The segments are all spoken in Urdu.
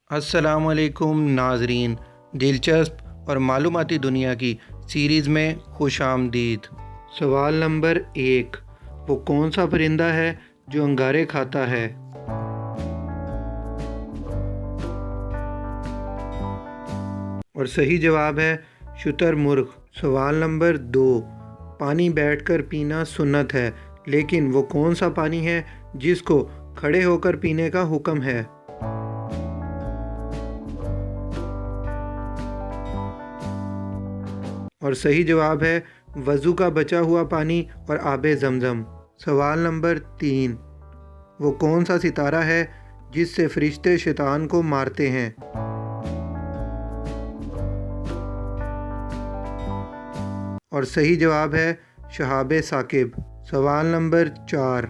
السلام علیکم ناظرین، دلچسپ اور معلوماتی دنیا کی سیریز میں خوش آمدید۔ سوال نمبر 1، وہ کون سا پرندہ ہے جو انگارے کھاتا ہے؟ اور صحیح جواب ہے شتر مرغ۔ سوال نمبر 2، پانی بیٹھ کر پینا سنت ہے، لیکن وہ کون سا پانی ہے جس کو کھڑے ہو کر پینے کا حکم ہے؟ اور صحیح جواب ہے وضو کا بچا ہوا پانی اور آب زمزم۔ سوال نمبر 3، وہ کون سا ستارہ ہے جس سے فرشتے شیطان کو مارتے ہیں؟ اور صحیح جواب ہے شہاب ثاقب۔ سوال نمبر 4،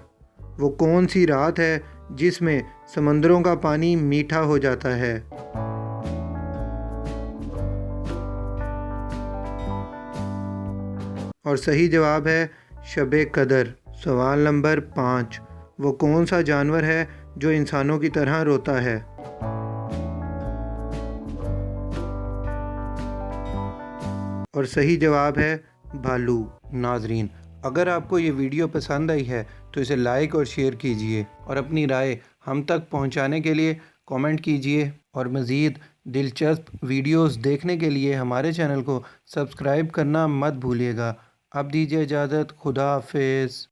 وہ کون سی رات ہے جس میں سمندروں کا پانی میٹھا ہو جاتا ہے؟ اور صحیح جواب ہے شب قدر۔ سوال نمبر 5، وہ کون سا جانور ہے جو انسانوں کی طرح روتا ہے؟ اور صحیح جواب ہے بھالو۔ ناظرین، اگر آپ کو یہ ویڈیو پسند آئی ہے تو اسے لائک اور شیئر کیجیے، اور اپنی رائے ہم تک پہنچانے کے لیے کامنٹ کیجیے، اور مزید دلچسپ ویڈیوز دیکھنے کے لیے ہمارے چینل کو سبسکرائب کرنا مت بھولیے گا۔ اب دیجیے اجازت، خدا حافظ۔